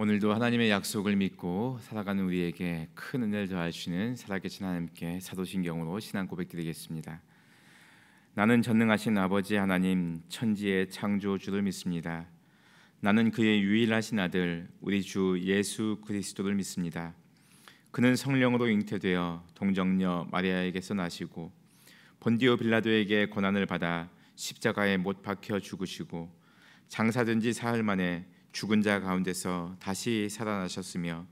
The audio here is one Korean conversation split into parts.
오늘도 하나님의 약속을 믿고 살아가는 우리에게 큰 은혜를 더하시는 살아계신 하나님께 사도신경으로 신앙 고백드리겠습니다. 나는 전능하신 아버지 하나님 천지의 창조주를 믿습니다. 나는 그의 유일하신 아들 우리 주 예수 그리스도를 믿습니다. 그는 성령으로 잉태되어 동정녀 마리아에게서 나시고 본디오 빌라도에게 고난을 받아 십자가에 못 박혀 죽으시고 장사된 지 사흘 만에 죽은 자 가운데서 다시 살아나셨으며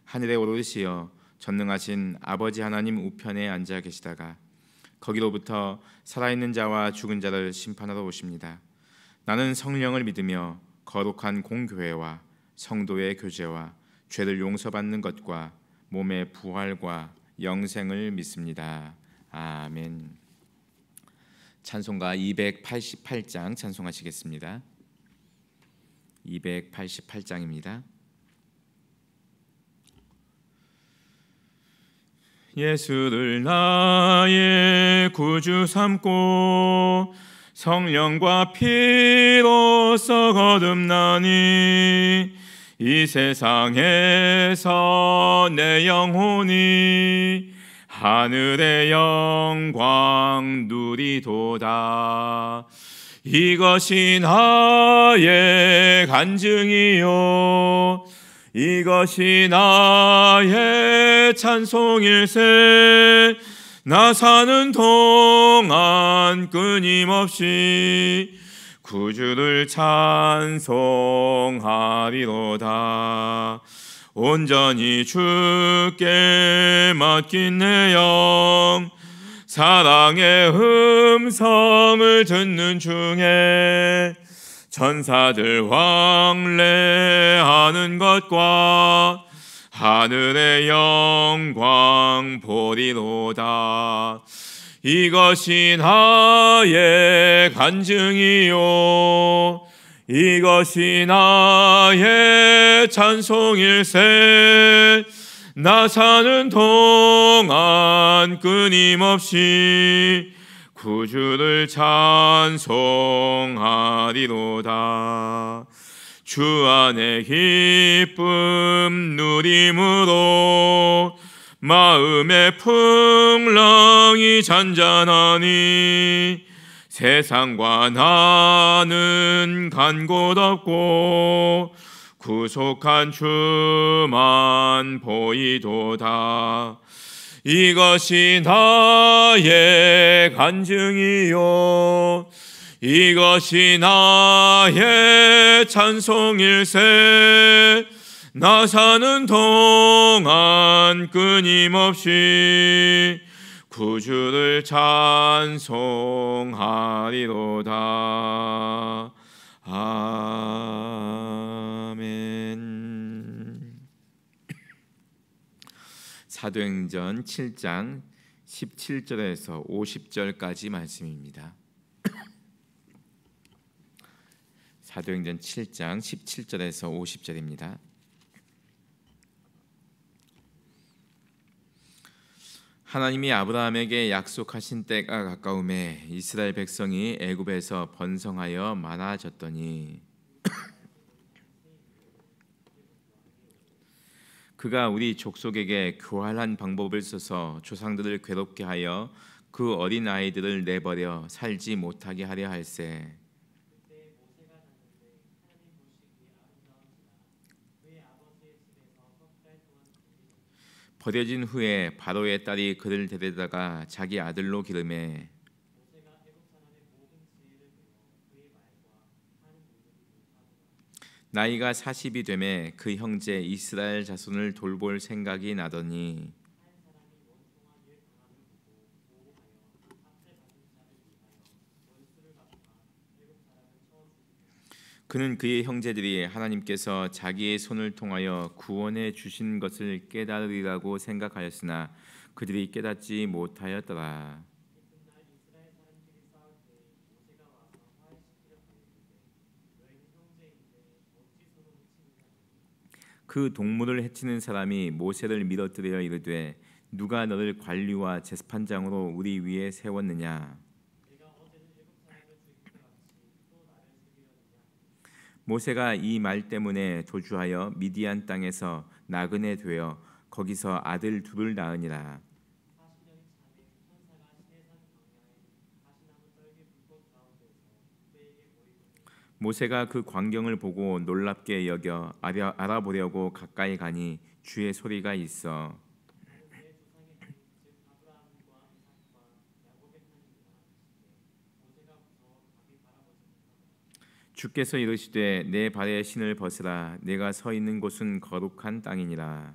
하늘에 오르시어 전능하신 아버지 하나님 우편에 앉아 계시다가 거기로부터 살아있는 자와 죽은 자를 심판하러 오십니다. 나는 성령을 믿으며 거룩한 공교회와 성도의 교제와 죄를 용서받는 것과 몸의 부활과 영생을 믿습니다. 아멘. 찬송가 288장 찬송하시겠습니다. 288장입니다. 예수를 나의 구주 삼고 성령과 피로써 거듭나니 이 세상에서 내 영혼이 하늘의 영광 누리도다. 이것이 나의 간증이요 이것이 나의 찬송일세. 나 사는 동안 끊임없이 구주를 찬송하리로다. 온전히 주께 맡긴 내 영 사랑의 음성을 듣는 중에 천사들 왕래하는 것과 하늘의 영광 보리로다. 이것이 나의 간증이요 이것이 나의 찬송일세. 나 사는 동안 끊임없이 구주를 찬송하리로다. 주 안에 기쁨 누림으로 마음의 풍랑이 잔잔하니 세상과 나는 간 곳 없고 구속한 주만 보이도다. 이것이 나의 간증이요 이것이 나의 찬송일세. 나 사는 동안 끊임없이 구주를 찬송하리로다. 아멘. 사도행전 7장 17절에서 50절까지 말씀입니다. 사도행전 7장 17절에서 50절입니다. 하나님이 아브라함에게 약속하신 때가 가까움에 이스라엘 백성이 애굽에서 번성하여 많아졌더니 그가 우리 족속에게 교활한 방법을 써서 조상들을 괴롭게 하여 그 어린 아이들을 내버려 살지 못하게 하려 할세. 버려진 후에 바로의 딸이 그를 데려다가 자기 아들로 기르매 나이가 40이 되매 그 형제 이스라엘 자손을 돌볼 생각이 나더니 그는 그의 형제들이 하나님께서 자기의 손을 통하여 구원해 주신 것을 깨달으리라고 생각하였으나 그들이 깨닫지 못하였더라. 그 동물을 해치는 사람이 모세를 밀어뜨려 이르되 누가 너를 관리와 재판장으로 우리 위에 세웠느냐. 모세가 이 말 때문에 도주하여 미디안 땅에서 나그네 되어 거기서 아들 둘을 낳으니라. 모세가 그 광경을 보고 놀랍게 여겨 알아보려고 가까이 가니 주의 소리가 있어 주께서 이르시되 내 발의 신을 벗으라 내가 서 있는 곳은 거룩한 땅이니라.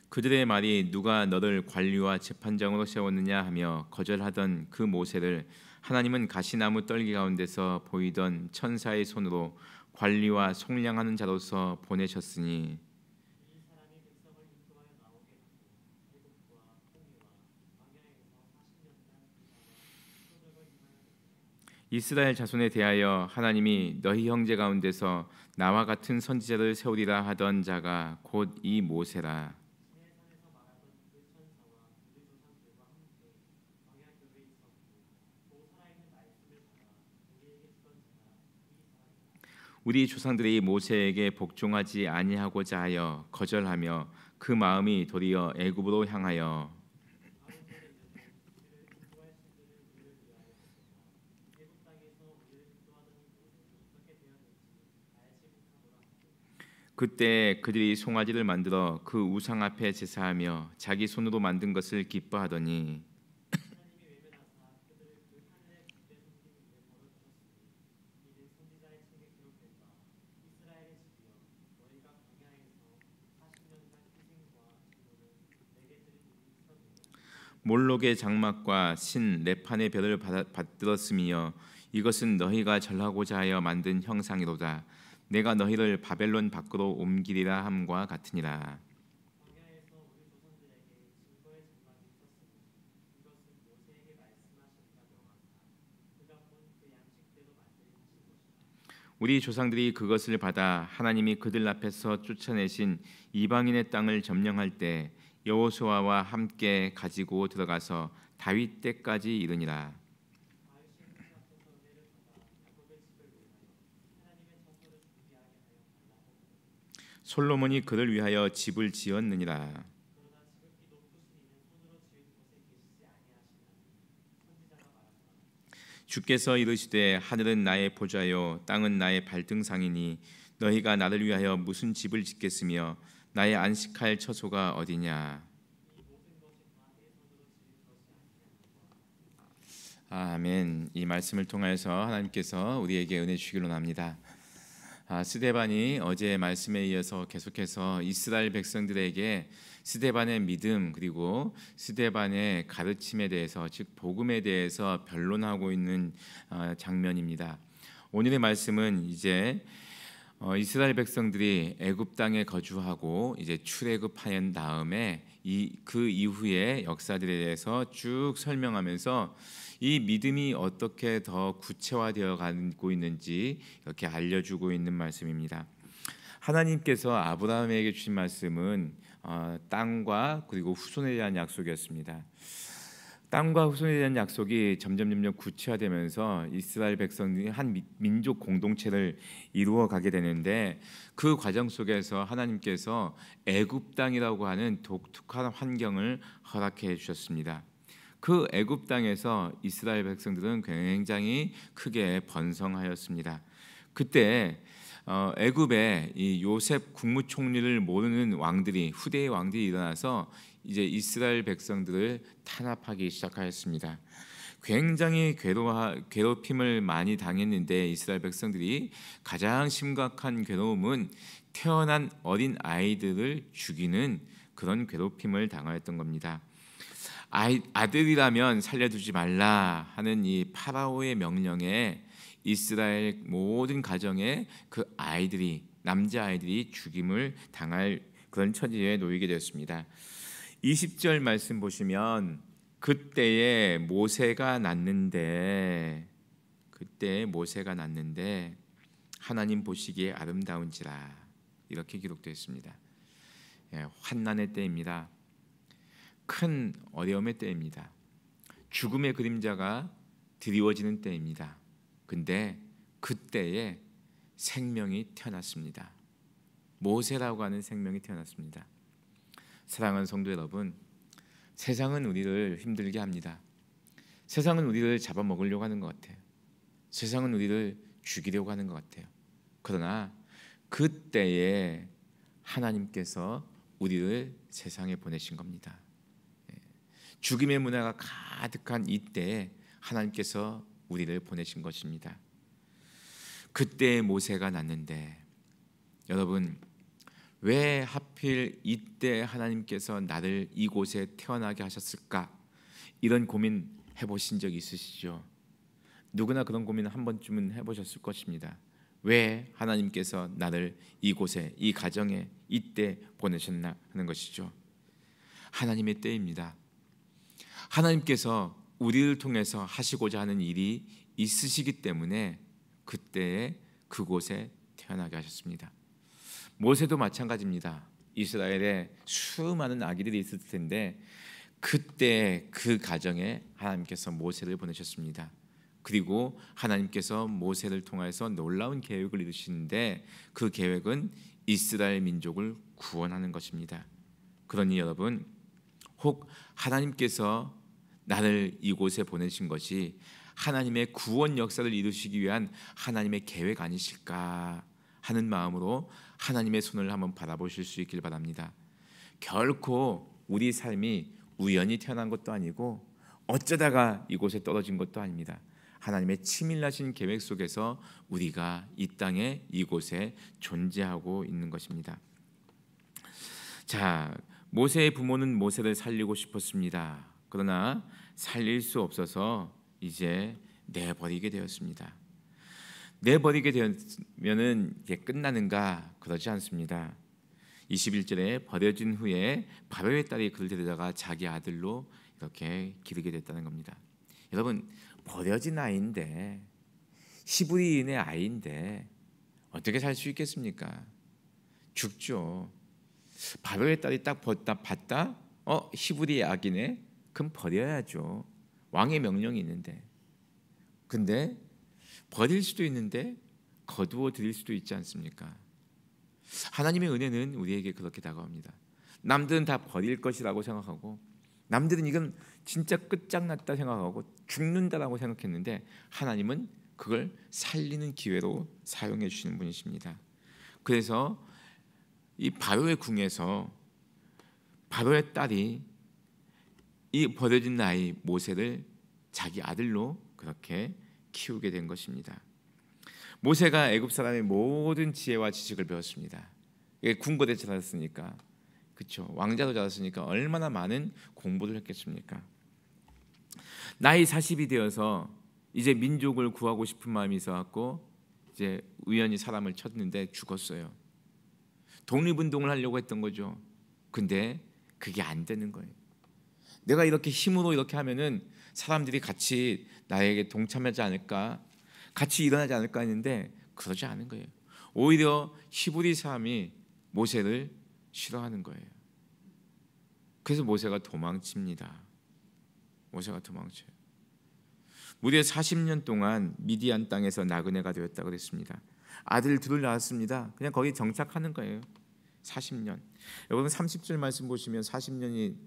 그들의 말이 누가 너를 관리와 재판장으로 세웠느냐 하며 거절하던 그 모세를 하나님은 가시나무 떨기 가운데서 보이던 천사의 손으로 관리와 속량하는 자로서 보내셨으니 이스라엘 자손에 대하여 하나님이 너희 형제 가운데서 나와 같은 선지자를 세우리라 하던 자가 곧 이 모세라. 우리 조상들이 모세에게 복종하지 아니하고자 하여 거절하며 그 마음이 도리어 애굽으로 향하여 그때 그들이 송아지를 만들어 그 우상 앞에 제사하며 자기 손으로 만든 것을 기뻐하더니 몰록의 장막과 신 레판의 별을 받들었으며 이것은 너희가 절하고자 하여 만든 형상이로다. 내가 너희를 바벨론 밖으로 옮기리라 함과 같으니라. 우리 조상들이 그것을 받아 하나님이 그들 앞에서 쫓아내신 이방인의 땅을 점령할 때 여호수아와 함께 가지고 들어가서 다윗 때까지 이르니라. 솔로몬이 그를 위하여 집을 지었느니라. 주께서 이르시되 하늘은 나의 보좌요 땅은 나의 발등상이니 너희가 나를 위하여 무슨 집을 짓겠으며 나의 안식할 처소가 어디냐. 아멘. 이 말씀을 통하여서 하나님께서 우리에게 은혜 주시기로 합니다. 스데반이 어제 말씀에 이어서 계속해서 이스라엘 백성들에게 스데반의 믿음 그리고 스데반의 가르침에 대해서 즉 복음에 대해서 변론하고 있는 장면입니다. 오늘의 말씀은 이제 이스라엘 백성들이 애굽 땅에 거주하고 이제 출애굽한 다음에 그 이후의 역사들에 대해서 쭉 설명하면서 이 믿음이 어떻게 더 구체화되어 가고 있는지 이렇게 알려주고 있는 말씀입니다. 하나님께서 아브라함에게 주신 말씀은 땅과 그리고 후손에 대한 약속이었습니다. 땅과 후손에 대한 약속이 점점 구체화되면서 이스라엘 백성들이 한 민족 공동체를 이루어 가게 되는데 그 과정 속에서 하나님께서 애굽 땅이라고 하는 독특한 환경을 허락해 주셨습니다. 그 애굽 땅에서 이스라엘 백성들은 굉장히 크게 번성하였습니다. 그때 애굽에 이 요셉 국무총리를 모르는 왕들이 후대의 왕들이 일어나서 이제 이스라엘 백성들을 탄압하기 시작하였습니다. 굉장히 괴롭힘을 많이 당했는데 이스라엘 백성들이 가장 심각한 괴로움은 태어난 어린 아이들을 죽이는 그런 괴롭힘을 당하였던 겁니다. 아들이라면 살려두지 말라 하는 이 파라오의 명령에 이스라엘 모든 가정에 그 아이들이 남자 아이들이 죽임을 당할 그런 처지에 놓이게 되었습니다. 20절 말씀 보시면 그때 모세가 낳는데 하나님 보시기에 아름다운지라 이렇게 기록되어 있습니다. 환난의 때입니다. 큰 어려움의 때입니다. 죽음의 그림자가 드리워지는 때입니다. 근데 그때에 생명이 태어났습니다. 모세라고 하는 생명이 태어났습니다. 사랑하는 성도 여러분, 세상은 우리를 힘들게 합니다. 세상은 우리를 잡아먹으려고 하는 것 같아요. 세상은 우리를 죽이려고 하는 것 같아요. 그러나 그때에 하나님께서 우리를 세상에 보내신 겁니다. 죽임의 문화가 가득한 이때에 하나님께서 우리를 보내신 것입니다. 그때 모세가 났는데, 여러분, 왜 하필 이때 하나님께서 나를 이곳에 태어나게 하셨을까? 이런 고민 해보신 적 있으시죠? 누구나 그런 고민을 한 번쯤은 해보셨을 것입니다. 왜 하나님께서 나를 이곳에, 이 가정에 이때 보내셨나 하는 것이죠. 하나님의 때입니다. 하나님께서 우리를 통해서 하시고자 하는 일이 있으시기 때문에 그때에 그곳에 태어나게 하셨습니다. 모세도 마찬가지입니다. 이스라엘에 수많은 아기들이 있을 텐데 그때 그 가정에 하나님께서 모세를 보내셨습니다. 그리고 하나님께서 모세를 통해서 놀라운 계획을 이루시는데 그 계획은 이스라엘 민족을 구원하는 것입니다. 그러니 여러분, 혹 하나님께서 나를 이곳에 보내신 것이 하나님의 구원 역사를 이루시기 위한 하나님의 계획 아니실까 하는 마음으로 하나님의 손을 한번 바라보실 수 있길 바랍니다. 결코 우리 삶이 우연히 태어난 것도 아니고 어쩌다가 이곳에 떨어진 것도 아닙니다. 하나님의 치밀하신 계획 속에서 우리가 이 땅에 이곳에 존재하고 있는 것입니다. 자, 모세의 부모는 모세를 살리고 싶었습니다. 그러나 살릴 수 없어서 이제 내버리게 되었습니다. 내버리게 되면은 이게 끝나는가? 그러지 않습니다. 21절에 버려진 후에 바로의 딸이 그를 데려다가 자기 아들로 이렇게 기르게 됐다는 겁니다. 여러분, 버려진 아이인데, 히브리인의 아이인데 어떻게 살 수 있겠습니까? 죽죠. 바로의 딸이 딱 봤다? 히브리의 아기네? 그럼 버려야죠. 왕의 명령이 있는데. 근데 버릴 수도 있는데 거두어 드릴 수도 있지 않습니까? 하나님의 은혜는 우리에게 그렇게 다가옵니다. 남들은 다 버릴 것이라고 생각하고, 남들은 이건 진짜 끝장났다 생각하고 죽는다라고 생각했는데 하나님은 그걸 살리는 기회로 사용해 주시는 분이십니다. 그래서 이 바로의 궁에서 바로의 딸이 이 버려진 아이 모세를 자기 아들로 그렇게 키우게 된 것입니다. 모세가 애굽 사람의 모든 지혜와 지식을 배웠습니다. 궁궐에 자랐으니까, 그렇죠. 왕자로 자랐으니까 얼마나 많은 공부를 했겠습니까? 나이 40이 되어서 이제 민족을 구하고 싶은 마음이 있어갖고 이제 우연히 사람을 쳤는데 죽었어요. 독립운동을 하려고 했던 거죠. 근데 그게 안 되는 거예요. 내가 이렇게 힘으로 이렇게 하면은 사람들이 같이 나에게 동참하지 않을까, 같이 일어나지 않을까 했는데 그러지 않은 거예요. 오히려 히브리 사람이 모세를 싫어하는 거예요. 그래서 모세가 도망칩니다. 모세가 도망쳐요. 무려 40년 동안 미디안 땅에서 나그네가 되었다고 그랬습니다. 아들 둘을 낳았습니다. 그냥 거기 정착하는 거예요. 40년. 여러분 30절 말씀 보시면 40년이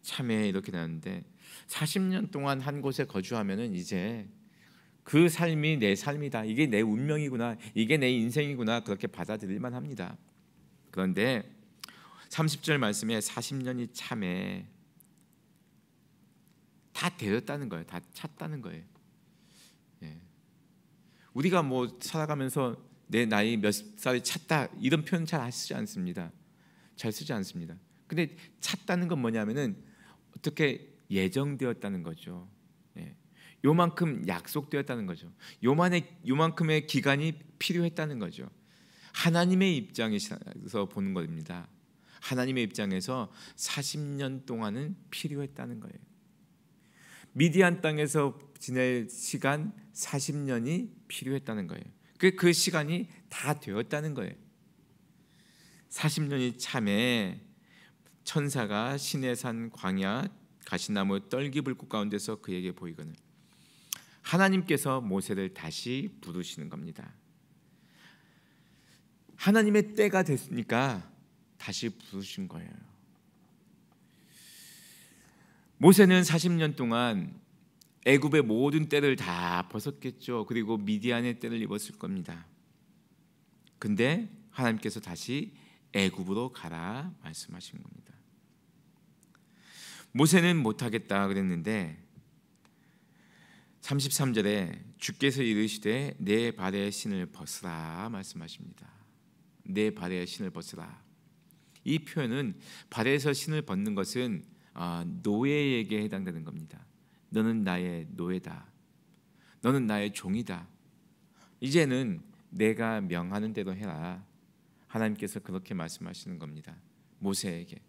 참에 이렇게 나는데 40년 동안 한 곳에 거주하면은 이제 그 삶이 내 삶이다. 이게 내 운명이구나. 이게 내 인생이구나. 그렇게 받아들일만 합니다. 그런데 30절 말씀에 40년이 참에 다 되었다는 거예요. 다 찼다는 거예요. 예. 우리가 뭐 살아가면서 내 나이 몇 살이 찼다 이런 표현 잘 쓰지 않습니다. 잘 쓰지 않습니다. 근데 찼다는 건 뭐냐면은 어떻게 예정되었다는 거죠. 예. 요만큼 약속되었다는 거죠. 요만큼의 기간이 필요했다는 거죠. 하나님의 입장에서 보는 겁니다. 하나님의 입장에서 40년 동안은 필요했다는 거예요. 미디안 땅에서 지낼 시간 40년이 필요했다는 거예요. 그 시간이 다 되었다는 거예요. 40년이 참에 천사가 시내산 광야 가시나무 떨기불꽃 가운데서 그에게 보이거늘 하나님께서 모세를 다시 부르시는 겁니다. 하나님의 때가 됐으니까 다시 부르신 거예요. 모세는 40년 동안 애굽의 모든 때를 다 벗었겠죠. 그리고 미디안의 때를 입었을 겁니다. 근데 하나님께서 다시 애굽으로 가라 말씀하신 겁니다. 모세는 못하겠다 그랬는데 33절에 주께서 이르시되 내 발의 신을 벗으라 말씀하십니다. 내 발의 신을 벗으라. 이 표현은 발에서 신을 벗는 것은 노예에게 해당되는 겁니다. 너는 나의 노예다. 너는 나의 종이다. 이제는 내가 명하는 대로 해라. 하나님께서 그렇게 말씀하시는 겁니다. 모세에게.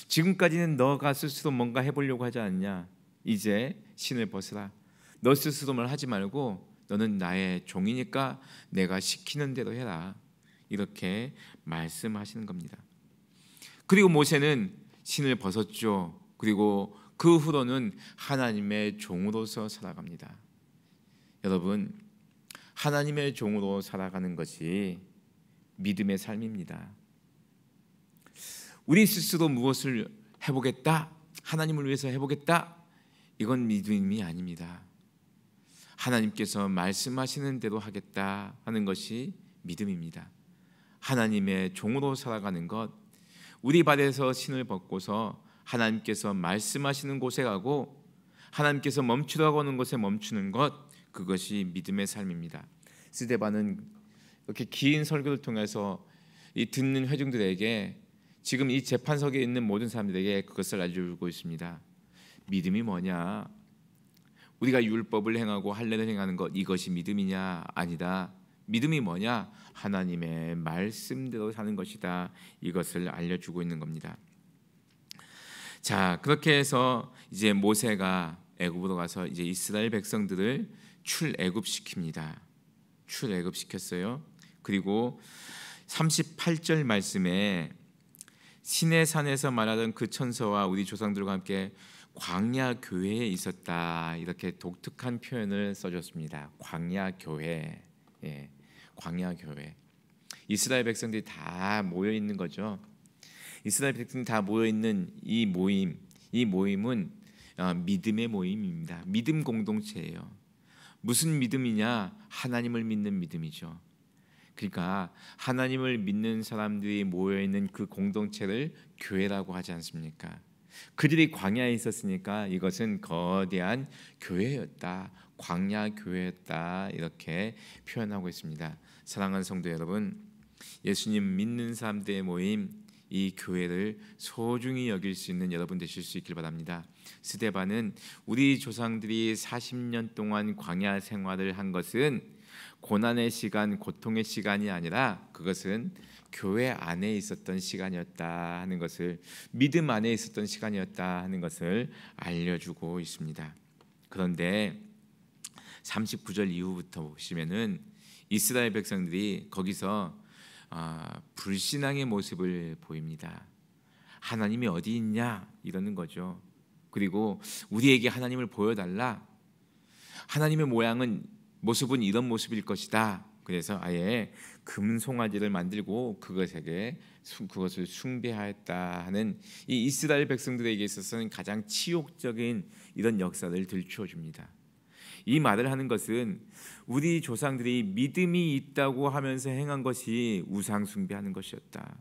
지금까지는 너가 스스로 뭔가 해보려고 하지 않냐. 이제 신을 벗으라. 너 스스로만 하지 말고 너는 나의 종이니까 내가 시키는 대로 해라. 이렇게 말씀하시는 겁니다. 그리고 모세는 신을 벗었죠. 그리고 그 후로는 하나님의 종으로서 살아갑니다. 여러분, 하나님의 종으로 살아가는 것이 믿음의 삶입니다. 우리 스스로 무엇을 해보겠다, 하나님을 위해서 해보겠다, 이건 믿음이 아닙니다. 하나님께서 말씀하시는 대로 하겠다 하는 것이 믿음입니다. 하나님의 종으로 살아가는 것, 우리 발에서 신을 벗고서 하나님께서 말씀하시는 곳에 가고 하나님께서 멈추라고 하는 곳에 멈추는 것, 그것이 믿음의 삶입니다. 스데반은 이렇게 긴 설교를 통해서 이 듣는 회중들에게, 지금 이 재판석에 있는 모든 사람들에게 그것을 알려주고 있습니다. 믿음이 뭐냐? 우리가 율법을 행하고 할례를 행하는 것, 이것이 믿음이냐? 아니다. 믿음이 뭐냐? 하나님의 말씀대로 사는 것이다. 이것을 알려주고 있는 겁니다. 자, 그렇게 해서 이제 모세가 애굽으로 가서 이제 이스라엘 백성들을 출애굽시킵니다. 출애굽시켰어요. 그리고 38절 말씀에 시내산에서 말하던 그 천사와 우리 조상들과 함께 광야 교회에 있었다. 이렇게 독특한 표현을 써줬습니다. 광야 교회. 예, 광야 교회. 이스라엘 백성들이 다 모여 있는 거죠. 이스라엘 백성들이 다 모여 있는 이 모임은 믿음의 모임입니다. 믿음 공동체예요. 무슨 믿음이냐? 하나님을 믿는 믿음이죠. 그러니까 하나님을 믿는 사람들이 모여 있는 그 공동체를 교회라고 하지 않습니까? 그들이 광야에 있었으니까 이것은 거대한 교회였다. 광야 교회였다. 이렇게 표현하고 있습니다. 사랑하는 성도 여러분, 예수님 믿는 사람들의 모임, 이 교회를 소중히 여길 수 있는 여러분 되실 수 있길 바랍니다. 스데반은 우리 조상들이 40년 동안 광야 생활을 한 것은 고난의 시간, 고통의 시간이 아니라 그것은 교회 안에 있었던 시간이었다 하는 것을, 믿음 안에 있었던 시간이었다 하는 것을 알려주고 있습니다. 그런데 39절 이후부터 보시면은 이스라엘 백성들이 거기서 불신앙의 모습을 보입니다. 하나님이 어디 있냐 이러는 거죠. 그리고 우리에게 하나님을 보여달라. 하나님의 모습은 이런 모습일 것이다. 그래서 아예 금송아지를 만들고 그것을 숭배하였다 하는 이 이스라엘 백성들에게 있어서는 가장 치욕적인 이런 역사를 들추어줍니다. 이 말을 하는 것은 우리 조상들이 믿음이 있다고 하면서 행한 것이 우상 숭배하는 것이었다.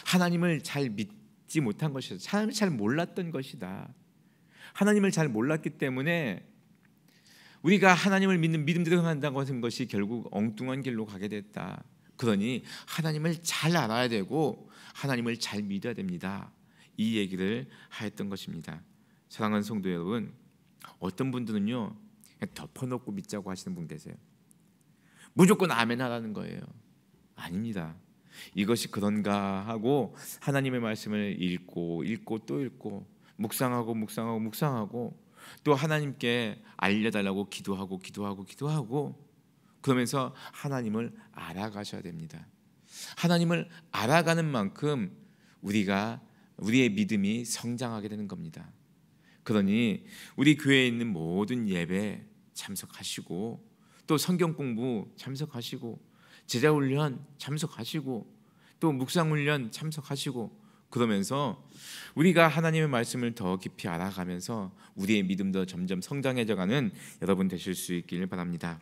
하나님을 잘 믿지 못한 것이었다. 하나님을 잘 몰랐던 것이다. 하나님을 잘 몰랐기 때문에 우리가 하나님을 믿는 믿음대로 행한다고 하는 것이 결국 엉뚱한 길로 가게 됐다. 그러니 하나님을 잘 알아야 되고 하나님을 잘 믿어야 됩니다. 이 얘기를 하였던 것입니다. 사랑하는 성도 여러분, 어떤 분들은요 덮어놓고 믿자고 하시는 분 계세요. 무조건 아멘 하라는 거예요. 아닙니다. 이것이 그런가 하고 하나님의 말씀을 읽고 또 읽고 묵상하고 또 하나님께 알려달라고 기도하고 그러면서 하나님을 알아가셔야 됩니다. 하나님을 알아가는 만큼 우리의 믿음이 성장하게 되는 겁니다. 그러니 우리 교회에 있는 모든 예배 참석하시고, 또 성경 공부 참석하시고, 제자 훈련 참석하시고, 또 묵상 훈련 참석하시고, 그러면서 우리가 하나님의 말씀을 더 깊이 알아가면서 우리의 믿음도 점점 성장해져가는 여러분 되실 수 있기를 바랍니다.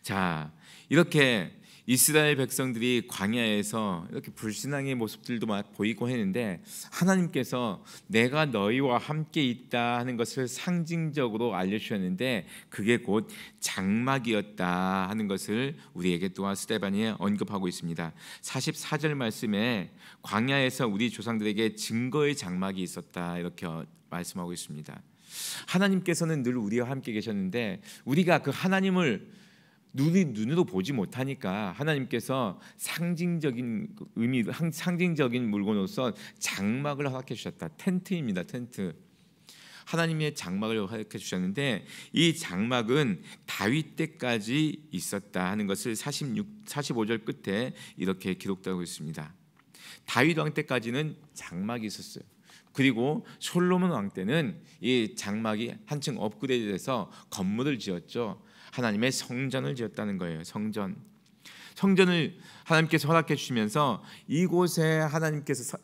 자, 이렇게 이스라엘 백성들이 광야에서 이렇게 불신앙의 모습들도 보이고 했는데, 하나님께서 내가 너희와 함께 있다 하는 것을 상징적으로 알려주셨는데, 그게 곧 장막이었다 하는 것을 우리에게 또한 스데반이 언급하고 있습니다. 44절 말씀에 광야에서 우리 조상들에게 증거의 장막이 있었다 이렇게 말씀하고 있습니다. 하나님께서는 늘 우리와 함께 계셨는데, 우리가 그 하나님을 눈으로 보지 못하니까 하나님께서 상징적인 의미, 상징적인 물건으로서 장막을 허락해 주셨다. 텐트입니다. 텐트. 하나님의 장막을 허락해 주셨는데, 이 장막은 다윗 때까지 있었다 하는 것을 45절 끝에 이렇게 기록되고 있습니다. 다윗 왕 때까지는 장막이 있었어요. 그리고 솔로몬 왕 때는 이 장막이 한층 업그레이드돼서 건물을 지었죠. 하나님의 성전을 지었다는 거예요. 성전을 하나님께서 허락해 주시면서, 이곳에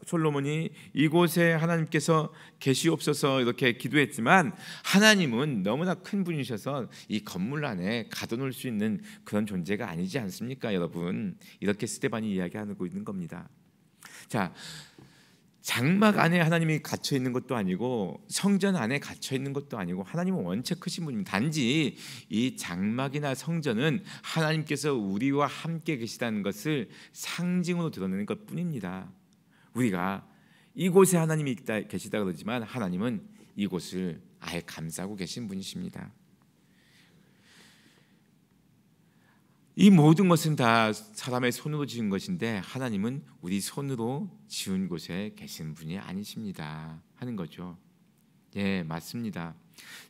솔로몬이 이곳에 하나님께서 계시옵소서 이렇게 기도했지만, 하나님은 너무나 큰 분이셔서 이 건물 안에 가둬놓을 수 있는 그런 존재가 아니지 않습니까, 여러분? 이렇게 스데반이 이야기하고 있는 겁니다. 자, 장막 안에 하나님이 갇혀 있는 것도 아니고 성전 안에 갇혀 있는 것도 아니고, 하나님은 원체 크신 분입니다. 단지 이 장막이나 성전은 하나님께서 우리와 함께 계시다는 것을 상징으로 드러내는 것뿐입니다. 우리가 이곳에 하나님이 계시다 그러지만, 하나님은 이곳을 아예 감싸고 계신 분이십니다. 이 모든 것은 다 사람의 손으로 지은 것인데, 하나님은 우리 손으로 지은 곳에 계신 분이 아니십니다 하는 거죠. 예, 맞습니다.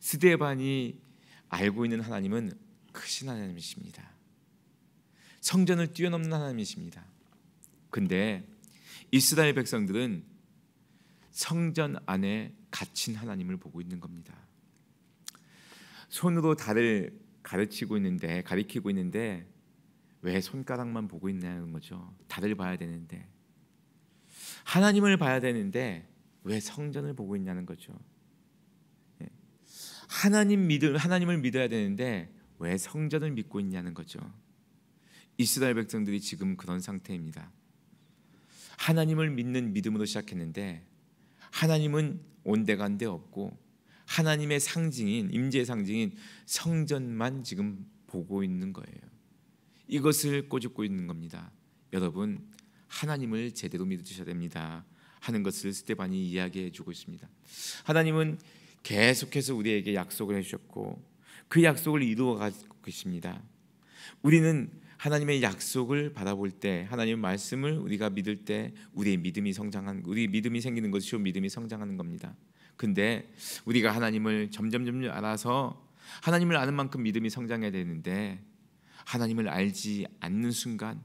스데반이 알고 있는 하나님은 크신 하나님이십니다. 성전을 뛰어넘는 하나님이십니다. 근데 이스라엘 백성들은 성전 안에 갇힌 하나님을 보고 있는 겁니다. 손으로 달을 가리키고 있는데 왜 손가락만 보고 있냐는 거죠. 달을 봐야 되는데, 하나님을 봐야 되는데 왜 성전을 보고 있냐는 거죠. 하나님을 믿어야 되는데 왜 성전을 믿고 있냐는 거죠. 이스라엘 백성들이 지금 그런 상태입니다. 하나님을 믿는 믿음으로 시작했는데, 하나님은 온데간데 없고, 하나님의 상징인, 임재의 상징인 성전만 지금 보고 있는 거예요. 이것을 꼬집고 있는 겁니다. 여러분, 하나님을 제대로 믿으셔야 됩니다 하는 것을 스데반이 이야기해 주고 있습니다. 하나님은 계속해서 우리에게 약속을 해주셨고, 그 약속을 이루어 가고 계십니다. 우리는 하나님의 약속을 바라볼 때, 하나님의 말씀을 우리가 믿을 때 우리 믿음이 생기는 것이요, 믿음이 성장하는 겁니다. 근데 우리가 하나님을 점점 알아서 하나님을 아는 만큼 믿음이 성장해야 되는데, 하나님을 알지 않는 순간,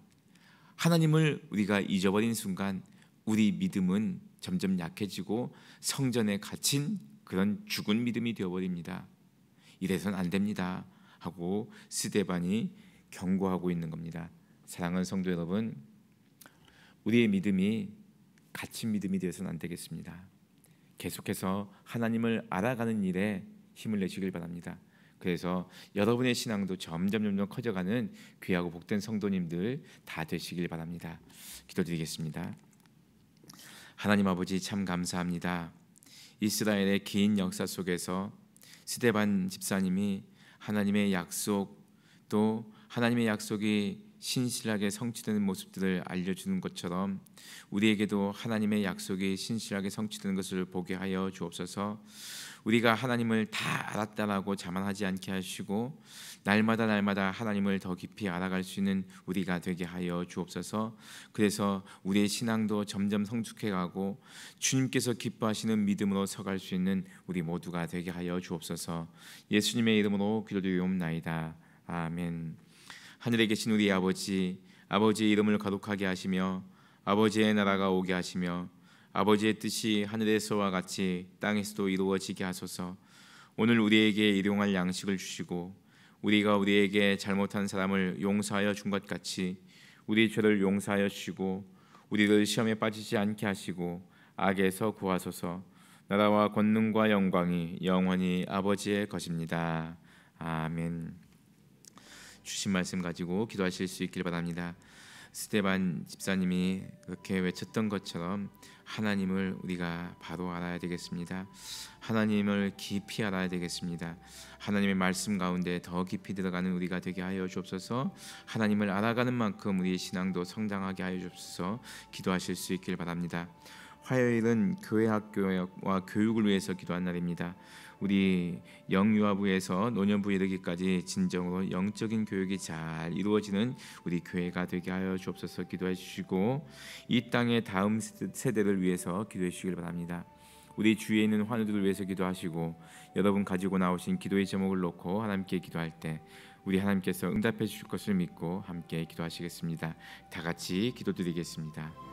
하나님을 우리가 잊어버린 순간, 우리 믿음은 점점 약해지고 성전에 갇힌 그런 죽은 믿음이 되어버립니다. 이래서는 안 됩니다 하고 스데반이 경고하고 있는 겁니다. 사랑하는 성도 여러분, 우리의 믿음이 갇힌 믿음이 되어서는 안 되겠습니다. 계속해서 하나님을 알아가는 일에 힘을 내시길 바랍니다. 그래서 여러분의 신앙도 점점 커져가는 귀하고 복된 성도님들 다 되시길 바랍니다. 기도드리겠습니다. 하나님 아버지, 참 감사합니다. 이스라엘의 긴 역사 속에서 스데반 집사님이 하나님의 약속, 또 하나님의 약속이 신실하게 성취되는 모습들을 알려주는 것처럼, 우리에게도 하나님의 약속이 신실하게 성취되는 것을 보게 하여 주옵소서. 우리가 하나님을 다 알았다라고 자만하지 않게 하시고, 날마다 하나님을 더 깊이 알아갈 수 있는 우리가 되게 하여 주옵소서. 그래서 우리의 신앙도 점점 성숙해가고 주님께서 기뻐하시는 믿음으로 서갈 수 있는 우리 모두가 되게 하여 주옵소서. 예수님의 이름으로 기도드리옵나이다. 아멘. 하늘에 계신 우리 아버지, 아버지의 이름을 거룩하게 하시며 아버지의 나라가 오게 하시며 아버지의 뜻이 하늘에서와 같이 땅에서도 이루어지게 하소서. 오늘 우리에게 일용할 양식을 주시고 우리가 우리에게 잘못한 사람을 용서하여 준 것 같이 우리 죄를 용서하여 주시고 우리를 시험에 빠지지 않게 하시고 악에서 구하소서. 나라와 권능과 영광이 영원히 아버지의 것입니다. 아멘. 주신 말씀 가지고 기도하실 수 있길 바랍니다. 스데반 집사님이 그렇게 외쳤던 것처럼 하나님을 우리가 바로 알아야 되겠습니다. 하나님을 깊이 알아야 되겠습니다. 하나님의 말씀 가운데 더 깊이 들어가는 우리가 되게 하여 주옵소서. 하나님을 알아가는 만큼 우리의 신앙도 성장하게 하여 주옵소서. 기도하실 수 있길 바랍니다. 화요일은 교회 학교와 교육을 위해서 기도한 날입니다. 우리 영유아부에서 노년부 이르기까지 진정으로 영적인 교육이 잘 이루어지는 우리 교회가 되게 하여 주옵소서. 기도해 주시고 이 땅의 다음 세대를 위해서 기도해 주시길 바랍니다. 우리 주위에 있는 환우들을 위해서 기도하시고 여러분 가지고 나오신 기도의 제목을 놓고 하나님께 기도할 때 우리 하나님께서 응답해 주실 것을 믿고 함께 기도하시겠습니다. 다 같이 기도드리겠습니다.